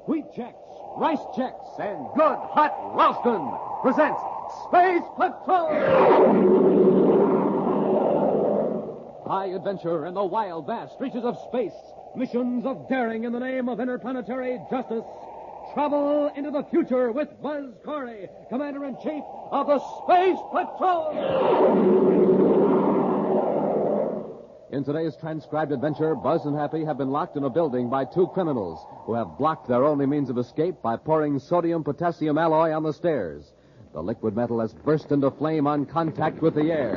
Wheat Checks, Rice Checks, and Good Hot Ralston presents Space Patrol! High adventure in the wild, vast reaches of space. Missions of daring in the name of interplanetary justice. Travel into the future with Buzz Corey, Commander-in-Chief of the Space Patrol! In today's transcribed adventure, Buzz and Happy have been locked in a building by two criminals who have blocked their only means of escape by pouring sodium-potassium alloy on the stairs. The liquid metal has burst into flame on contact with the air.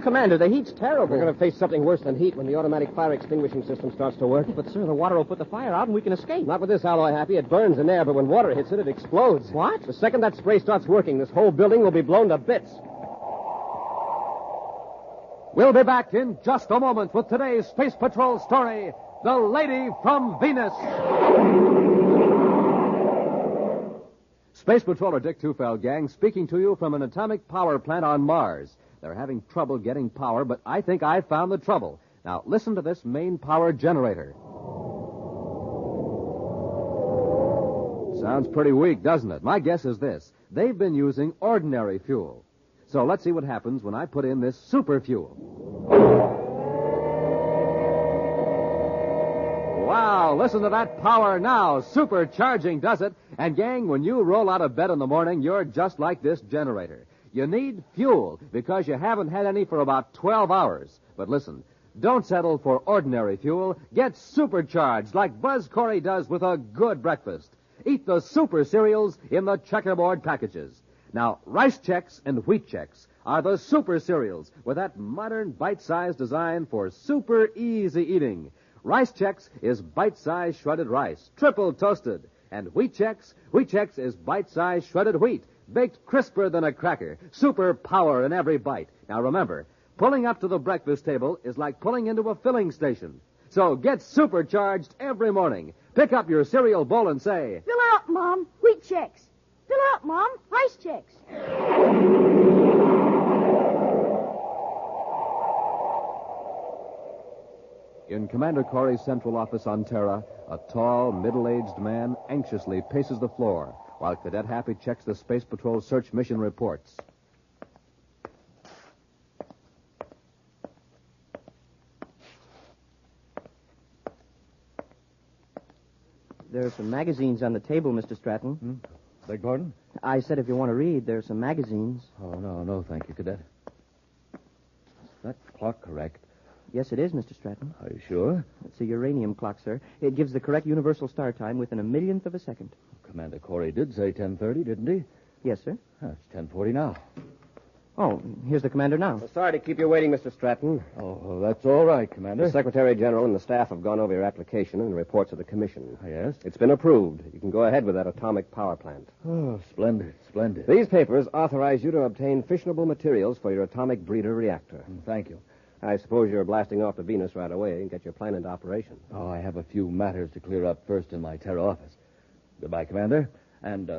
Commander, the heat's terrible. We're going to face something worse than heat when the automatic fire extinguishing system starts to work. But, sir, the water will put the fire out and we can escape. Not with this alloy, Happy. It burns in air, but when water hits it, it explodes. What? The second that spray starts working, this whole building will be blown to bits. We'll be back in just a moment with today's Space Patrol story, The Lady from Venus. Space Patroller Dick Tufeld, gang, speaking to you from an atomic power plant on Mars. They're having trouble getting power, but I think I've found the trouble. Now, listen to this main power generator. Sounds pretty weak, doesn't it? My guess is this. They've been using ordinary fuel. So let's see what happens when I put in this super fuel. Wow, listen to that power now. Supercharging does it. And, gang, when you roll out of bed in the morning, you're just like this generator. You need fuel because you haven't had any for about 12 hours. But listen, don't settle for ordinary fuel. Get supercharged like Buzz Corey does with a good breakfast. Eat the super cereals in the checkerboard packages. Now, Rice Checks and Wheat Checks are the super cereals with that modern bite-sized design for super easy eating. Rice Checks is bite-sized shredded rice, triple toasted. And Wheat Checks is bite-sized shredded wheat, baked crisper than a cracker, super power in every bite. Now, remember, pulling up to the breakfast table is like pulling into a filling station. So get supercharged every morning. Pick up your cereal bowl and say, "Fill her up, Mom. Wheat Checks. Fill her up, Mom. Rice Checks." In Commander Corey's central office on Terra, a tall, middle-aged man anxiously paces the floor while Cadet Happy checks the Space Patrol search mission reports. There are some magazines on the table, Mr. Stratton. Beg pardon? I said if you want to read, there are some magazines. Oh, no, thank you, Cadet. Is that clock correct? Yes, it is, Mr. Stratton. Are you sure? It's a uranium clock, sir. It gives the correct universal star time within a millionth of a second. Commander Corey did say 10:30, didn't he? Yes, sir. It's 10:40 now. Oh, here's the commander now. Well, sorry to keep you waiting, Mr. Stratton. Oh, that's all right, Commander. The Secretary General and the staff have gone over your application and the reports of the commission. Yes? It's been approved. You can go ahead with that atomic power plant. Oh, splendid. These papers authorize you to obtain fissionable materials for your atomic breeder reactor. Thank you. I suppose you're blasting off to Venus right away and get your plan into operation. Oh, I have a few matters to clear up first in my Terra office. Goodbye, Commander. And,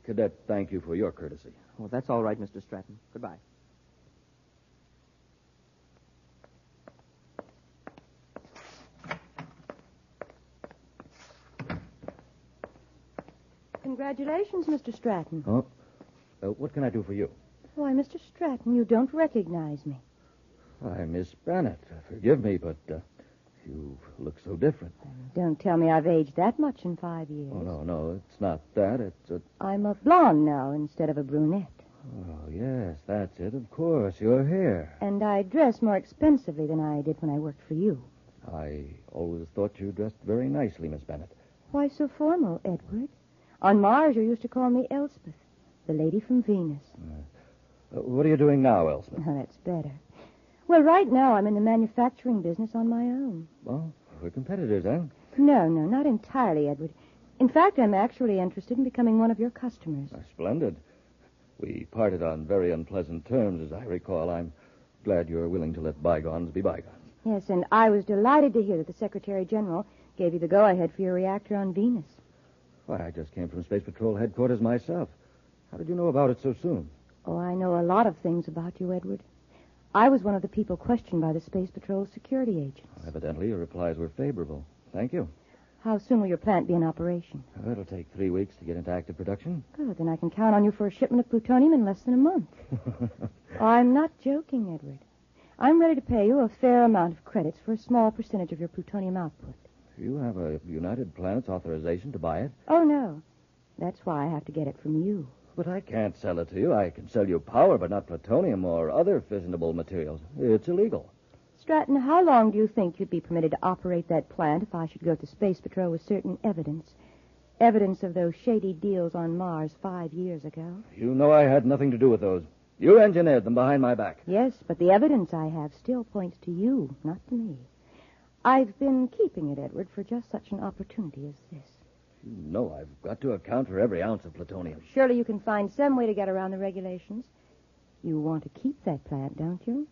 Cadet, thank you for your courtesy. Oh, that's all right, Mr. Stratton. Goodbye. Congratulations, Mr. Stratton. Oh? What can I do for you? Why, Mr. Stratton, you don't recognize me. Why, Miss Bennett, forgive me, but you look so different. Don't tell me I've aged that much in 5 years. Oh, no, it's not that. It's I'm a blonde now instead of a brunette. Oh, yes, that's it. Of course, your hair. And I dress more expensively than I did when I worked for you. I always thought you dressed very nicely, Miss Bennett. Why so formal, Edward? On Mars, you used to call me Elspeth, the lady from Venus. What are you doing now, Elspeth? Oh, that's better. Well, right now I'm in the manufacturing business on my own. Well, we're competitors, huh? No, not entirely, Edward. In fact, I'm actually interested in becoming one of your customers. Splendid. We parted on very unpleasant terms, as I recall. I'm glad you're willing to let bygones be bygones. Yes, and I was delighted to hear that the Secretary General gave you the go-ahead for your reactor on Venus. Why, I just came from Space Patrol headquarters myself. How did you know about it so soon? Oh, I know a lot of things about you, Edward. I was one of the people questioned by the Space Patrol security agents. Evidently, your replies were favorable. Thank you. How soon will your plant be in operation? It'll take 3 weeks to get into active production. Good, then I can count on you for a shipment of plutonium in less than a month. I'm not joking, Edward. I'm ready to pay you a fair amount of credits for a small percentage of your plutonium output. You have a United Planets authorization to buy it? Oh, no. That's why I have to get it from you. But I can't sell it to you. I can sell you power, but not plutonium or other fissionable materials. It's illegal. Stratton, how long do you think you'd be permitted to operate that plant if I should go to Space Patrol with certain evidence? Evidence of those shady deals on Mars 5 years ago? You know I had nothing to do with those. You engineered them behind my back. Yes, but the evidence I have still points to you, not to me. I've been keeping it, Edward, for just such an opportunity as this. You know I've got to account for every ounce of plutonium. Surely you can find some way to get around the regulations. You want to keep that plant, don't you?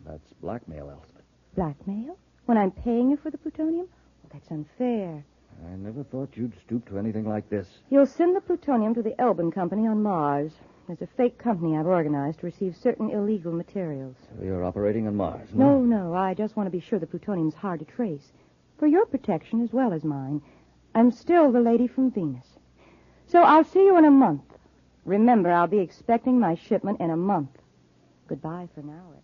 That's blackmail, Elspeth. Blackmail? When I'm paying you for the plutonium? Well, that's unfair. I never thought you'd stoop to anything like this. You'll send the plutonium to the Elbin Company on Mars. There's a fake company I've organized to receive certain illegal materials. So you're operating on Mars? No. I just want to be sure the plutonium's hard to trace. For your protection as well as mine. I'm still the lady from Venus. So I'll see you in a month. Remember, I'll be expecting my shipment in a month. Goodbye for now, Ed.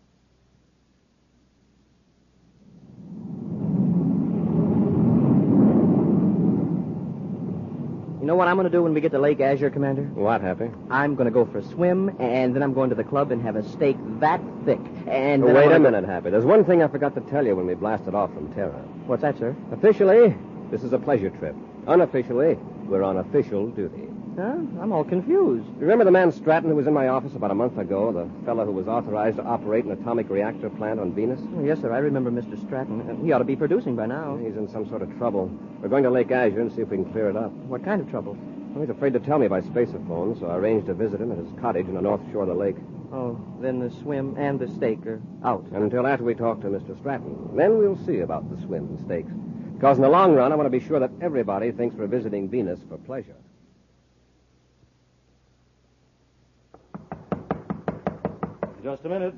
You know what I'm going to do when we get to Lake Azure, Commander? What, Happy? I'm going to go for a swim, and then I'm going to the club and have a steak that thick. And then Wait a minute, Happy. There's one thing I forgot to tell you when we blasted off from Terra. What's that, sir? Officially, this is a pleasure trip. Unofficially, we're on official duty. Huh? I'm all confused. Remember the man Stratton who was in my office about a month ago? The fellow who was authorized to operate an atomic reactor plant on Venus? Oh, yes, sir. I remember Mr. Stratton. He ought to be producing by now. He's in some sort of trouble. We're going to Lake Azure and see if we can clear it up. What kind of trouble? Well, he's afraid to tell me by spaceophone, so I arranged to visit him at his cottage on the north shore of the lake. Oh, then the swim and the steak are out. And until after we talk to Mr. Stratton. Then we'll see about the swim and steaks. Because in the long run, I want to be sure that everybody thinks we're visiting Venus for pleasure. Just a minute.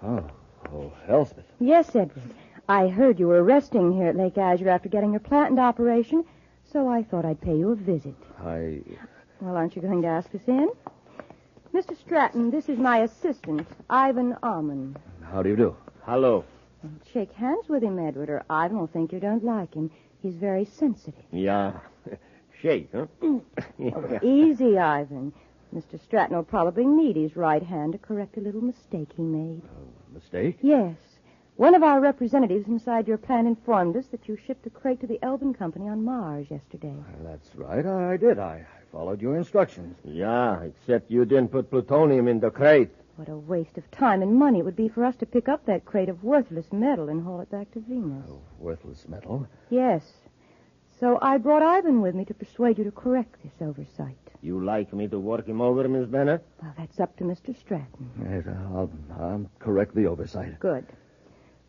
Oh, Elspeth. Yes, Edward. I heard you were resting here at Lake Azure after getting your plant into operation, so I thought I'd pay you a visit. Well, aren't you going to ask us in? Mr. Stratton, this is my assistant, Ivan Alman. How do you do? Hello. Don't shake hands with him, Edward, or Ivan will think you don't like him. He's very sensitive. Yeah. Shake, huh? Easy, Ivan. Mr. Stratton will probably need his right hand to correct a little mistake he made. Mistake? Yes. One of our representatives inside your plant informed us that you shipped a crate to the Elbin Company on Mars yesterday. That's right. I did. I followed your instructions. Yeah, except you didn't put plutonium in the crate. What a waste of time and money it would be for us to pick up that crate of worthless metal and haul it back to Venus. Worthless metal? Yes. So I brought Ivan with me to persuade you to correct this oversight. You like me to work him over, Miss Bennett? Well, that's up to Mr. Stratton. Yes, I'll correct the oversight. Good.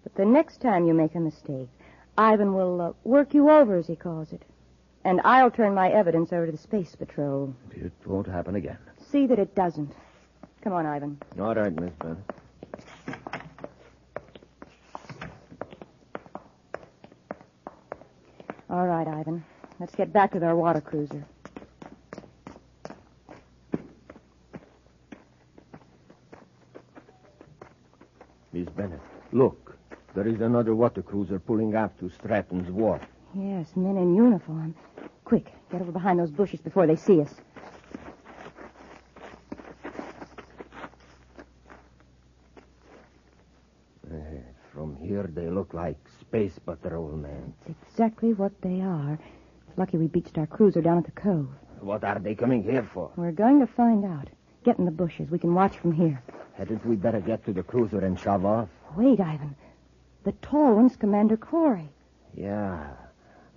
But the next time you make a mistake, Ivan will work you over, as he calls it. And I'll turn my evidence over to the Space Patrol. It won't happen again. See that it doesn't. Come on, Ivan. All right, Miss Bennett. All right, Ivan. Let's get back to our water cruiser. Miss Bennett, look. There is another water cruiser pulling up to Stratton's wharf. Yes, men in uniform. Quick, get over behind those bushes before they see us. From here, they look like space patrol men. It's exactly what they are. It's lucky we beached our cruiser down at the cove. What are they coming here for? We're going to find out. Get in the bushes. We can watch from here. Hadn't we better get to the cruiser and shove off? Wait, Ivan. The tall one's Commander Corey. Yeah.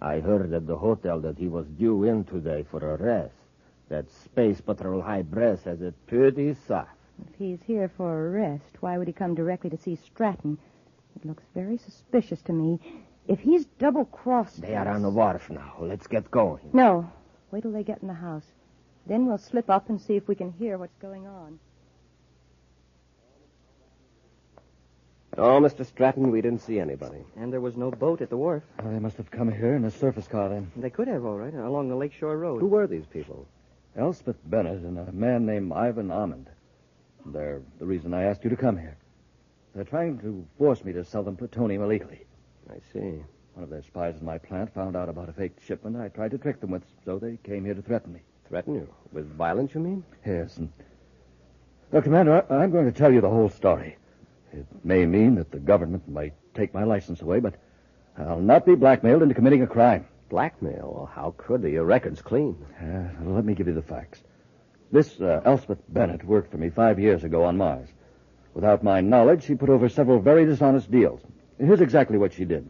I heard at the hotel that he was due in today for a rest. That Space Patrol High Brass has it pretty soft. If he's here for a rest, why would he come directly to see Stratton? It looks very suspicious to me. If he's double-crossed They are on the wharf now. Let's get going. No. Wait till they get in the house. Then we'll slip up and see if we can hear what's going on. Oh, Mr. Stratton, we didn't see anybody. And there was no boat at the wharf. Oh, they must have come here in a surface car then. They could have, all right, along the Lakeshore Road. Who were these people? Elspeth Bennett and a man named Ivan Almond. They're the reason I asked you to come here. They're trying to force me to sell them plutonium illegally. I see. One of their spies in my plant found out about a fake shipment I tried to trick them with, so they came here to threaten me. Threaten you? With violence, you mean? Yes, and... Well, Commander, I'm going to tell you the whole story. It may mean that the government might take my license away, but I'll not be blackmailed into committing a crime. Blackmail? Well, how could they? Your record's clean. Let me give you the facts. This Elspeth Bennett worked for me 5 years ago on Mars. Without my knowledge, she put over several very dishonest deals. Here's exactly what she did.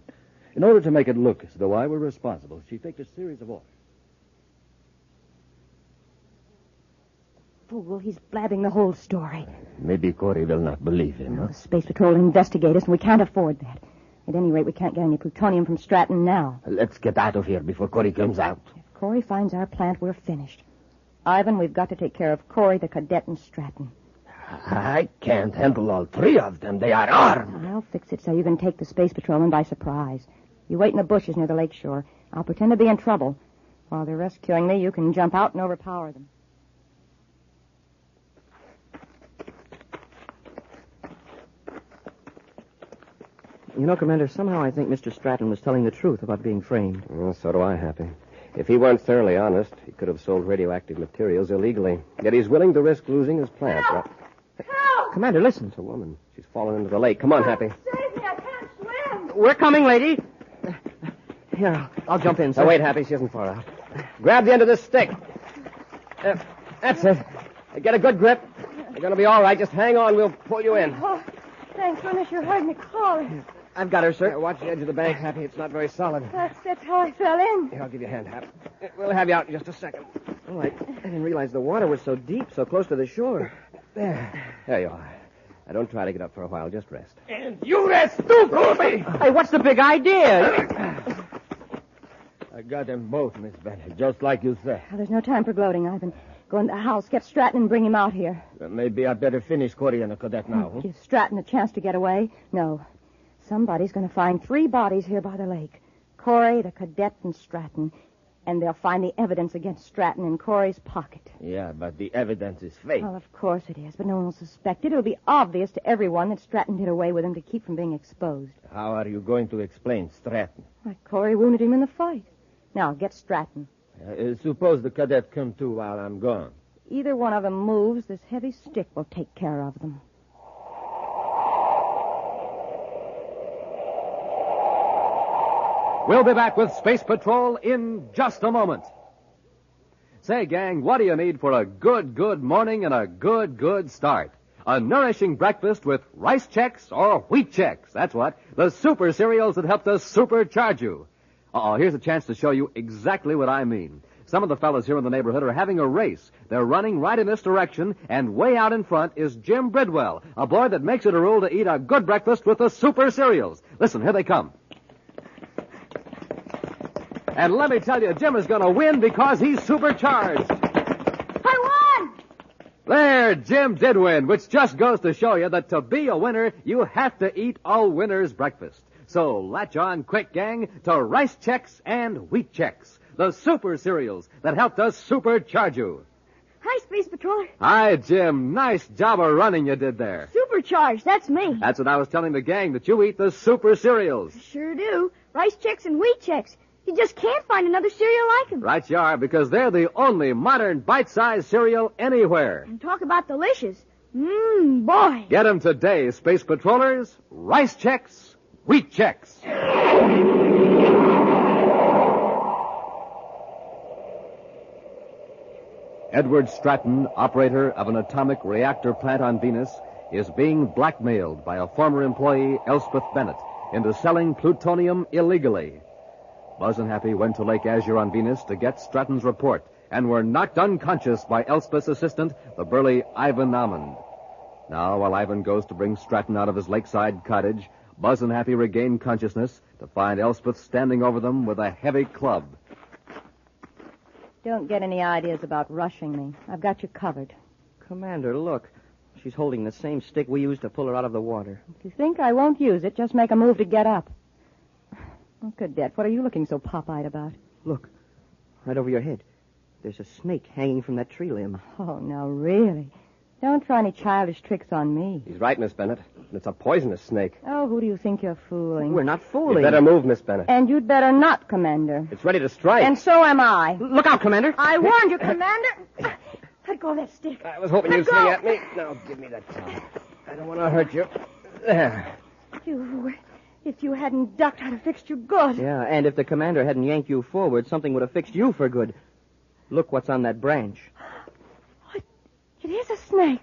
In order to make it look as though I were responsible, she faked a series of offers. Fool, he's blabbing the whole story. Maybe Corey will not believe him, huh? The Space Patrol will investigate us, and we can't afford that. At any rate, we can't get any plutonium from Stratton now. Let's get out of here before Corey comes out. If Corey finds our plant, we're finished. Ivan, we've got to take care of Corey, the cadet, and Stratton. I can't handle all three of them. They are armed. I'll fix it so you can take the Space Patrolman by surprise. You wait in the bushes near the lakeshore. I'll pretend to be in trouble. While they're rescuing me, you can jump out and overpower them. You know, Commander, somehow I think Mr. Stratton was telling the truth about being framed. Well, so do I, Happy. If he weren't thoroughly honest, he could have sold radioactive materials illegally. Yet he's willing to risk losing his plant. Help! Help! Commander, listen. It's a woman. She's fallen into the lake. Come on, Happy. Save me, I can't swim. We're coming, lady. Here, I'll jump in, sir. Now, wait, Happy. She isn't far out. Grab the end of this stick. That's it. Get a good grip. You're going to be all right. Just hang on. We'll pull you in. Oh, thanks, goodness, you heard me call. I've got her, sir. Watch the edge of the bank, Happy. It's not very solid. That's how I fell in. Here, I'll give you a hand, Happy. We'll have you out in just a second. Oh, I didn't realize the water was so deep, so close to the shore. There you are. Now, don't try to get up for a while. Just rest. And you rest too, Corey! Hey, what's the big idea? I got them both, Miss Bennett, just like you said. Well, there's no time for gloating, Ivan. Go in the house, get Stratton, and bring him out here. Maybe I'd better finish Corey and the cadet now. Huh? Give Stratton a chance to get away. No. Somebody's going to find 3 bodies here by the lake. Corey, the cadet, and Stratton. And they'll find the evidence against Stratton in Corey's pocket. Yeah, but the evidence is fake. Well, of course it is, but no one will suspect it. It'll be obvious to everyone that Stratton did away with him to keep from being exposed. How are you going to explain Stratton? Why, Corey wounded him in the fight. Now, get Stratton. Suppose the cadet come too while I'm gone. Either one of them moves, this heavy stick will take care of them. We'll be back with Space Patrol in just a moment. Say, gang, what do you need for a good morning and a good start? A nourishing breakfast with rice checks or wheat checks. That's what. The super cereals that help to supercharge you. Here's a chance to show you exactly what I mean. Some of the fellas here in the neighborhood are having a race. They're running right in this direction, and way out in front is Jim Bridwell, a boy that makes it a rule to eat a good breakfast with the super cereals. Listen, here they come. And let me tell you, Jim is going to win because he's supercharged. I won! There, Jim did win, which just goes to show you that to be a winner, you have to eat a winner's breakfast. So latch on quick, gang, to Rice Chex and Wheat Chex, the super cereals that helped us supercharge you. Hi, Space Patroller. Hi, Jim. Nice job of running you did there. Supercharged, that's me. That's what I was telling the gang, that you eat the super cereals. Sure do. Rice Chex and Wheat Chex. You just can't find another cereal like them. Right you are, because they're the only modern bite-sized cereal anywhere. And talk about delicious. Boy. Get them today, Space Patrollers. Rice Chex, Wheat Chex. Edward Stratton, operator of an atomic reactor plant on Venus, is being blackmailed by a former employee, Elspeth Bennett, into selling plutonium illegally. Buzz and Happy went to Lake Azure on Venus to get Stratton's report and were knocked unconscious by Elspeth's assistant, the burly Ivan Almond. Now, while Ivan goes to bring Stratton out of his lakeside cottage, Buzz and Happy regain consciousness to find Elspeth standing over them with a heavy club. Don't get any ideas about rushing me. I've got you covered. Commander, look. She's holding the same stick we used to pull her out of the water. If you think I won't use it, just make a move to get up. Oh, Cadet, what are you looking so pop-eyed about? Look, right over your head. There's a snake hanging from that tree limb. Oh, no, really. Don't try any childish tricks on me. He's right, Miss Bennett. It's a poisonous snake. Oh, who do you think you're fooling? We're not fooling. You better move, Miss Bennett. And you'd better not, Commander. It's ready to strike. And so am I. Look out, Commander. I warned you, Commander. Let go of that stick. I was hoping you'd swing at me. Now, give me that towel. I don't want to hurt you. There. If you hadn't ducked, I'd have fixed you good. Yeah, and if the commander hadn't yanked you forward, something would have fixed you for good. Look what's on that branch. It is a snake.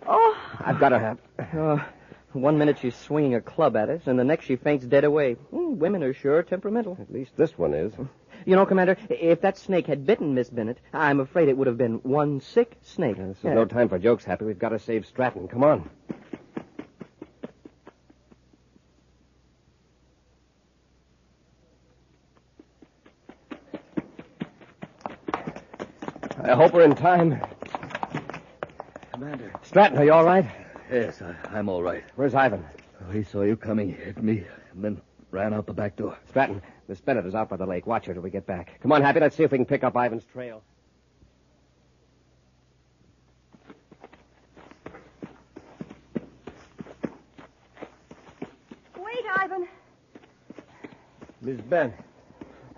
Oh. I've got her. 1 minute she's swinging a club at us, and the next she faints dead away. Women are sure temperamental. At least this one is. You know, Commander, if that snake had bitten Miss Bennett, I'm afraid it would have been one sick snake. This is no time for jokes, Happy. We've got to save Stratton. Come on. I hope we're in time. Commander. Stratton, are you all right? Yes, I'm all right. Where's Ivan? He saw you coming, hit me, and then ran out the back door. Stratton, Miss Bennett is out by the lake. Watch her till we get back. Come on, Happy. Let's see if we can pick up Ivan's trail. Wait, Ivan. Miss Bennett,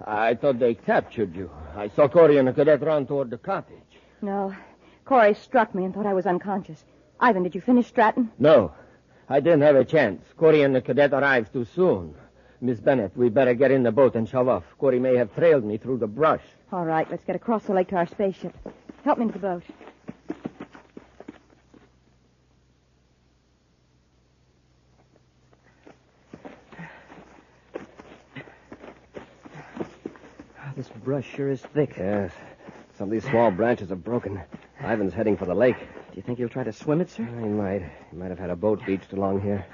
I thought they captured you. I saw Corey and the cadet run toward the cottage. No. Corey struck me and thought I was unconscious. Ivan, did you finish Stratton? No, I didn't have a chance. Corey and the cadet arrived too soon. Miss Bennett, we better get in the boat and shove off. Corey may have trailed me through the brush. All right, let's get across the lake to our spaceship. Help me into the boat. This brush sure is thick. Yes. Some of these small branches are broken. Ivan's heading for the lake. Do you think he'll try to swim it, sir? He might. He might have had a boat beached along here.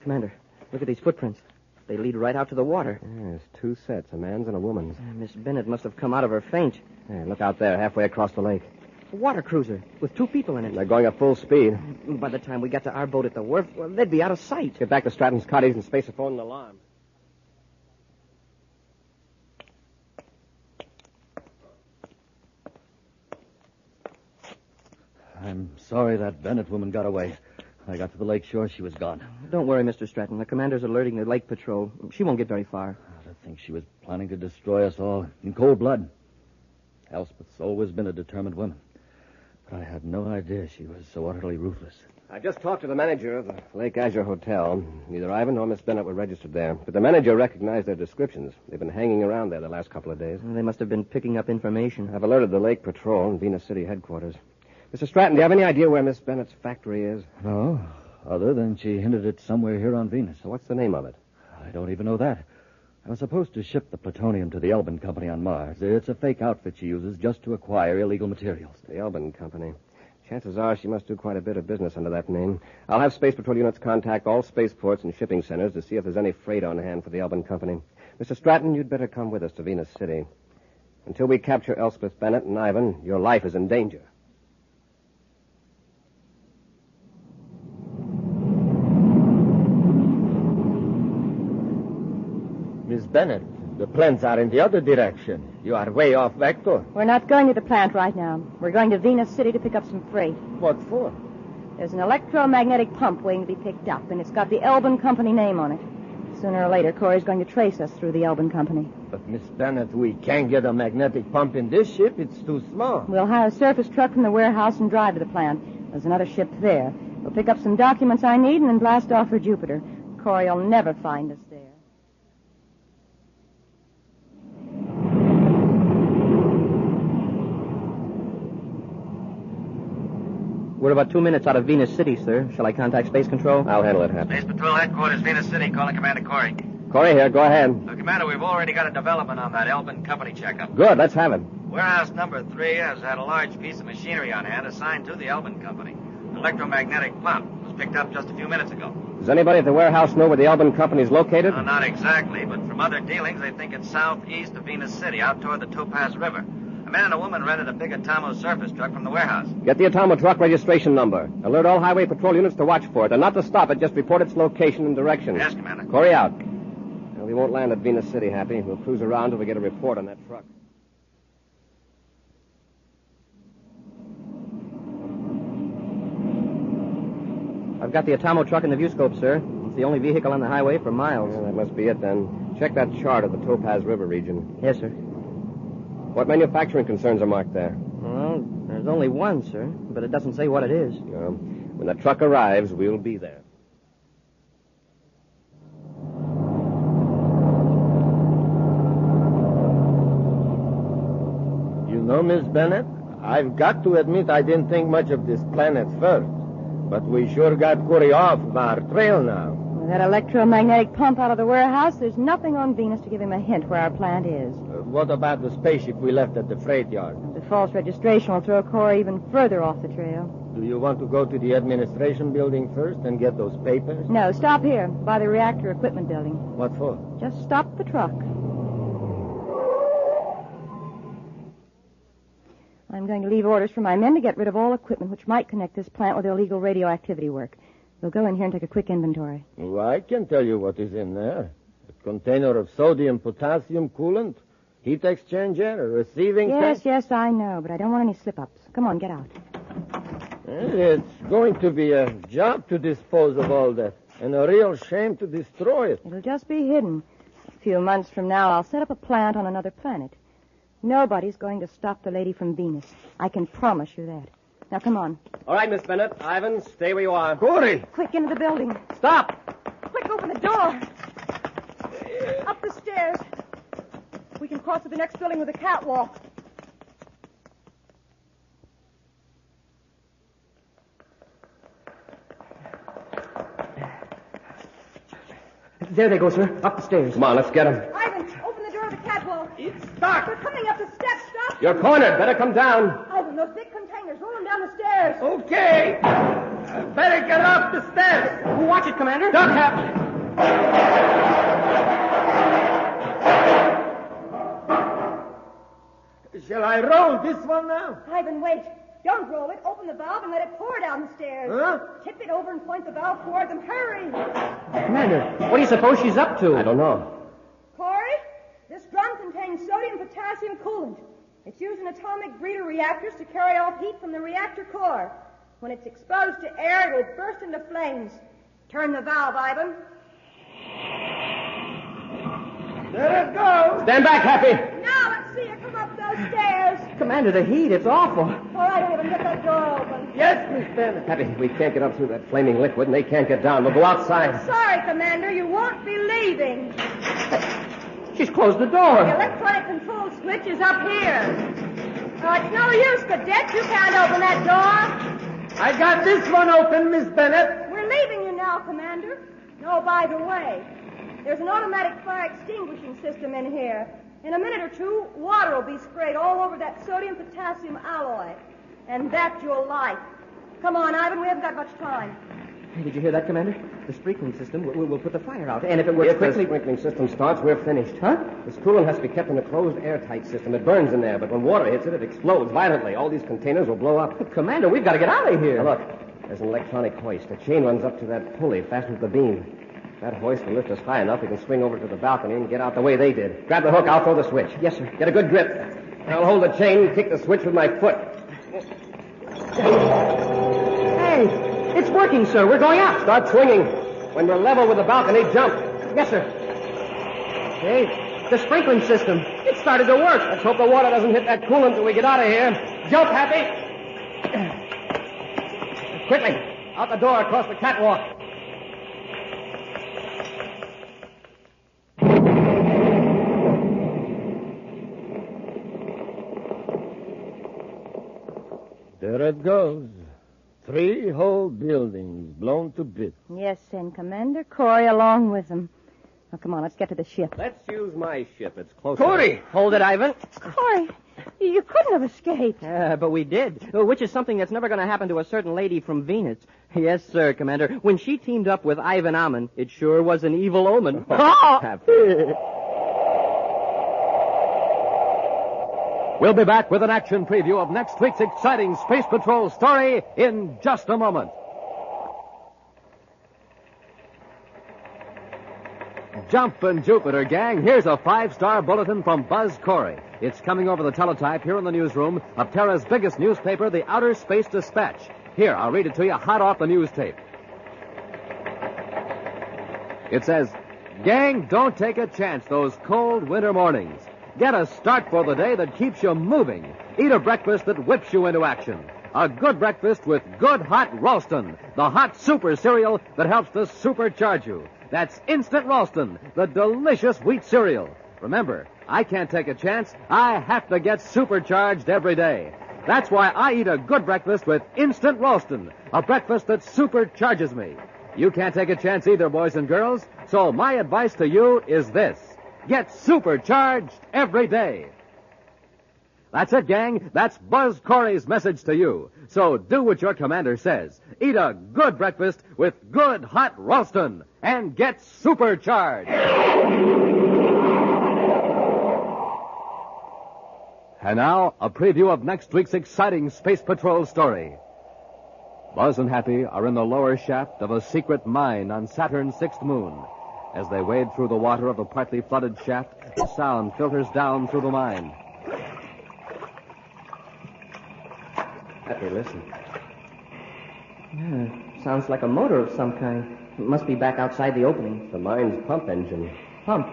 Commander, look at these footprints. They lead right out to the water. Yes, two sets, a man's and a woman's. Miss Bennett must have come out of her faint. Hey, look out there, halfway across the lake. A water cruiser with 2 people in it. They're going at full speed. By the time we got to our boat at the wharf, well, they'd be out of sight. Get back to Stratton's cottage and space a phone and alarm. I'm sorry that Bennett woman got away. I got to the lake shore, she was gone. Don't worry, Mr. Stratton. The commander's alerting the lake patrol. She won't get very far. I think she was planning to destroy us all in cold blood. Elspeth's always been a determined woman. But I had no idea she was so utterly ruthless. I just talked to the manager of the Lake Azure Hotel. Neither Ivan nor Miss Bennett were registered there. But the manager recognized their descriptions. They've been hanging around there the last couple of days. They must have been picking up information. I've alerted the Lake Patrol and Venus City headquarters. Mr. Stratton, do you have any idea where Miss Bennett's factory is? No, other than she hinted at somewhere here on Venus. So what's the name of it? I don't even know that. I was supposed to ship the plutonium to the Elbin Company on Mars. It's a fake outfit she uses just to acquire illegal materials. The Elbin Company. Chances are she must do quite a bit of business under that name. I'll have Space Patrol units contact all spaceports and shipping centers to see if there's any freight on hand for the Elbin Company. Mr. Stratton, you'd better come with us to Venus City. Until we capture Elspeth Bennett and Ivan, your life is in danger. Miss Bennett, the plants are in the other direction. You are way off vector. We're not going to the plant right now. We're going to Venus City to pick up some freight. What for? There's an electromagnetic pump waiting to be picked up, and it's got the Elbin Company name on it. Sooner or later, Corey's going to trace us through the Elbin Company. But, Miss Bennett, we can't get a magnetic pump in this ship. It's too small. We'll hire a surface truck from the warehouse and drive to the plant. There's another ship there. We'll pick up some documents I need and then blast off for Jupiter. Corey'll never find us there. We're about 2 minutes out of Venus City, sir. Shall I contact Space Control? I'll handle it, Happy. Space Patrol Headquarters, Venus City, calling Commander Corey. Corey here, go ahead. Commander, we've already got a development on that Elbin Company checkup. Good, let's have it. Warehouse number 3 has had a large piece of machinery on hand assigned to the Elbin Company. An electromagnetic pump was picked up just a few minutes ago. Does anybody at the warehouse know where the Elbin Company is located? Not exactly, but from other dealings, they think it's southeast of Venus City, out toward the Topaz River. A man and a woman rented a big Atomo surface truck from the warehouse. Get the Atomo truck registration number. Alert all highway patrol units to watch for it, and not to stop it, just report its location and direction. Yes, Commander. Corey out. Well, we won't land at Venus City, Happy. We'll cruise around till we get a report on that truck. I've got the Atomo truck in the viewscope, sir. It's the only vehicle on the highway for miles. Well, that must be it, then. Check that chart of the Topaz River region. Yes, sir. What manufacturing concerns are marked there? Well, there's only one, sir, but it doesn't say what it is. When the truck arrives, we'll be there. You know, Miss Bennett, I've got to admit I didn't think much of this plan at first. But we sure got Corey off our trail now. With that electromagnetic pump out of the warehouse, there's nothing on Venus to give him a hint where our plant is. What about the spaceship we left at the freight yard? The false registration will throw Corey even further off the trail. Do you want to go to the administration building first and get those papers? No, stop here, by the reactor equipment building. What for? Just stop the truck. I'm going to leave orders for my men to get rid of all equipment which might connect this plant with illegal radioactivity work. We'll go in here and take a quick inventory. Well, I can tell you what is in there. A container of sodium-potassium coolant, heat exchanger, a receiving tank. Yes, I know, but I don't want any slip-ups. Come on, get out. It's going to be a job to dispose of all that, and a real shame to destroy it. It'll just be hidden. A few months from now, I'll set up a plant on another planet. Nobody's going to stop the lady from Venus. I can promise you that. Now, come on. All right, Miss Bennett. Ivan, stay where you are. Corey! Quick, into the building. Stop! Quick, open the door. Up the stairs. We can cross to the next building with a catwalk. There they go, sir. Up the stairs. Come on, let's get him. Ivan, open the door of the catwalk. It's stuck! We're coming up the steps. Stop. You're cornered. Better come down. Ivan, those big containers. Roll them down the stairs. Okay! Better get off the steps! Watch it, Commander. Duck, Hap. Shall I roll this one now? Ivan, wait. Don't roll it. Open the valve and let it pour down the stairs. Huh? Tip it over and point the valve toward them. Hurry. Commander, what do you suppose she's up to? I don't know. Corey, this drum contains sodium-potassium coolant. It's used in atomic breeder reactors to carry off heat from the reactor core. When it's exposed to air, it will burst into flames. Turn the valve, Ivan. There it goes! Stand back, Happy. Now let's see you come up those stairs. Commander, the heat, it's awful. All right, Ivan, get that door open. Yes, Miss Bennett. Happy, we can't get up through that flaming liquid, and they can't get down. We'll go outside. Sorry, Commander, you won't be leaving. She's closed the The door. electronic control switch is up here. Oh, it's no use, Cadet. You can't open that door. I got this one open, Miss Bennett. We're leaving you now, Commander. Oh, by the way, there's an automatic fire extinguishing system in here. In a minute or two, water will be sprayed all over that sodium-potassium alloy. And that you'll like. Come on, Ivan, we haven't got much time. Hey, did you hear that, Commander? The sprinkling system will put the fire out. And if it works If quickly... the sprinkling system starts, we're finished. Huh? This coolant has to be kept in a closed, airtight system. It burns in there, but when water hits it, it explodes violently. All these containers will blow up. Commander, we've got to get out of here. Now, look, there's an electronic hoist. A chain runs up to that pulley fastened to the beam. If that hoist will lift us high enough, we can swing over to the balcony and get out the way they did. Grab the hook, I'll throw the switch. Yes, sir. Get a good grip. I'll hold the chain and kick the switch with my foot. Hey, it's working, sir. We're going out. Start swinging. When we're level with the balcony, jump. Yes, sir. Hey, the sprinkling system. It started to work. Let's hope the water doesn't hit that coolant till we get out of here. Jump, Happy. Quickly. Out the door across the catwalk. There it goes. 3 whole buildings blown to bits. Yes, and Commander Corey along with them. Now, come on, let's get to the ship. Let's use my ship. It's closer. Corey! Hold it, Ivan. Corey, you couldn't have escaped. But we did, which is something that's never going to happen to a certain lady from Venus. Yes, sir, Commander. When she teamed up with Ivan Ammon, it sure was an evil omen. Happy. We'll be back with an action preview of next week's exciting Space Patrol story in just a moment. Jumpin' Jupiter, gang. Here's a 5-star bulletin from Buzz Corey. It's coming over the teletype here in the newsroom of Terra's biggest newspaper, the Outer Space Dispatch. Here, I'll read it to you hot off the news tape. It says, gang, don't take a chance those cold winter mornings. Get a start for the day that keeps you moving. Eat a breakfast that whips you into action. A good breakfast with good hot Ralston, the hot super cereal that helps to supercharge you. That's Instant Ralston, the delicious wheat cereal. Remember, I can't take a chance. I have to get supercharged every day. That's why I eat a good breakfast with Instant Ralston, a breakfast that supercharges me. You can't take a chance either, boys and girls, so my advice to you is this. Get supercharged every day. That's it, gang. That's Buzz Corey's message to you. So do what your commander says. Eat a good breakfast with good hot Ralston and get supercharged. And now, a preview of next week's exciting Space Patrol story. Buzz and Happy are in the lower shaft of a secret mine on Saturn's 6th moon. As they wade through the water of the partly flooded shaft, the sound filters down through the mine. Happy, listen. Yeah, sounds like a motor of some kind. It must be back outside the opening. The mine's pump engine. Pump?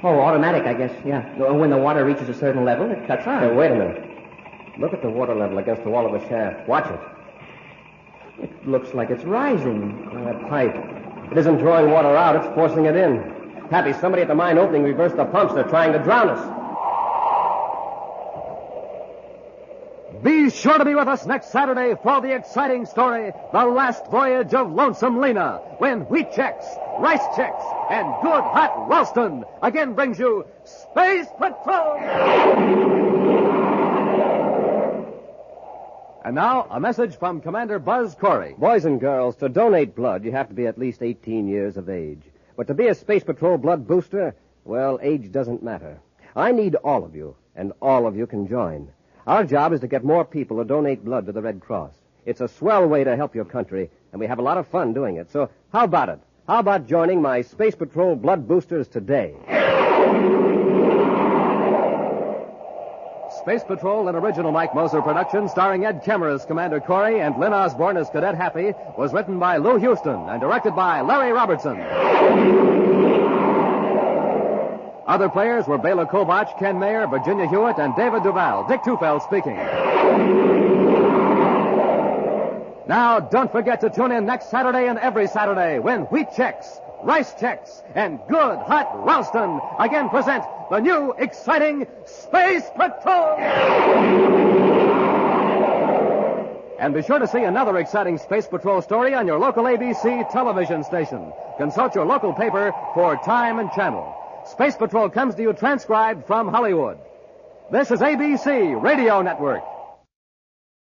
Oh, automatic, I guess, yeah. When the water reaches a certain level, it cuts on. Hey, wait a minute. Look at the water level against the wall of the shaft. Watch it. It looks like it's rising. That pipe. It isn't drawing water out, it's forcing it in. Happy, somebody at the mine opening reversed the pumps. They're trying to drown us. Be sure to be with us next Saturday for the exciting story, The Last Voyage of Lonesome Lena, when Wheat Chex, Rice Chex, and good hot Ralston again brings you Space Patrol! And now, a message from Commander Buzz Corey. Boys and girls, to donate blood, you have to be at least 18 years of age. But to be a Space Patrol blood booster, well, age doesn't matter. I need all of you, and all of you can join. Our job is to get more people to donate blood to the Red Cross. It's a swell way to help your country, and we have a lot of fun doing it. So how about it? How about joining my Space Patrol blood boosters today? Space Patrol, an original Mike Moser production starring Ed Kemmer as Commander Corey and Lynn Osborne as Cadet Happy, was written by Lou Houston and directed by Larry Robertson. Other players were Bela Kovach, Ken Mayer, Virginia Hewitt, and David Duval. Dick Tufeld speaking. Now, don't forget to tune in next Saturday and every Saturday when Wheat Chex, Rice Chex, and good hot Ralston again present the new exciting Space Patrol! And be sure to see another exciting Space Patrol story on your local ABC television station. Consult your local paper for time and channel. Space Patrol comes to you transcribed from Hollywood. This is ABC Radio Network.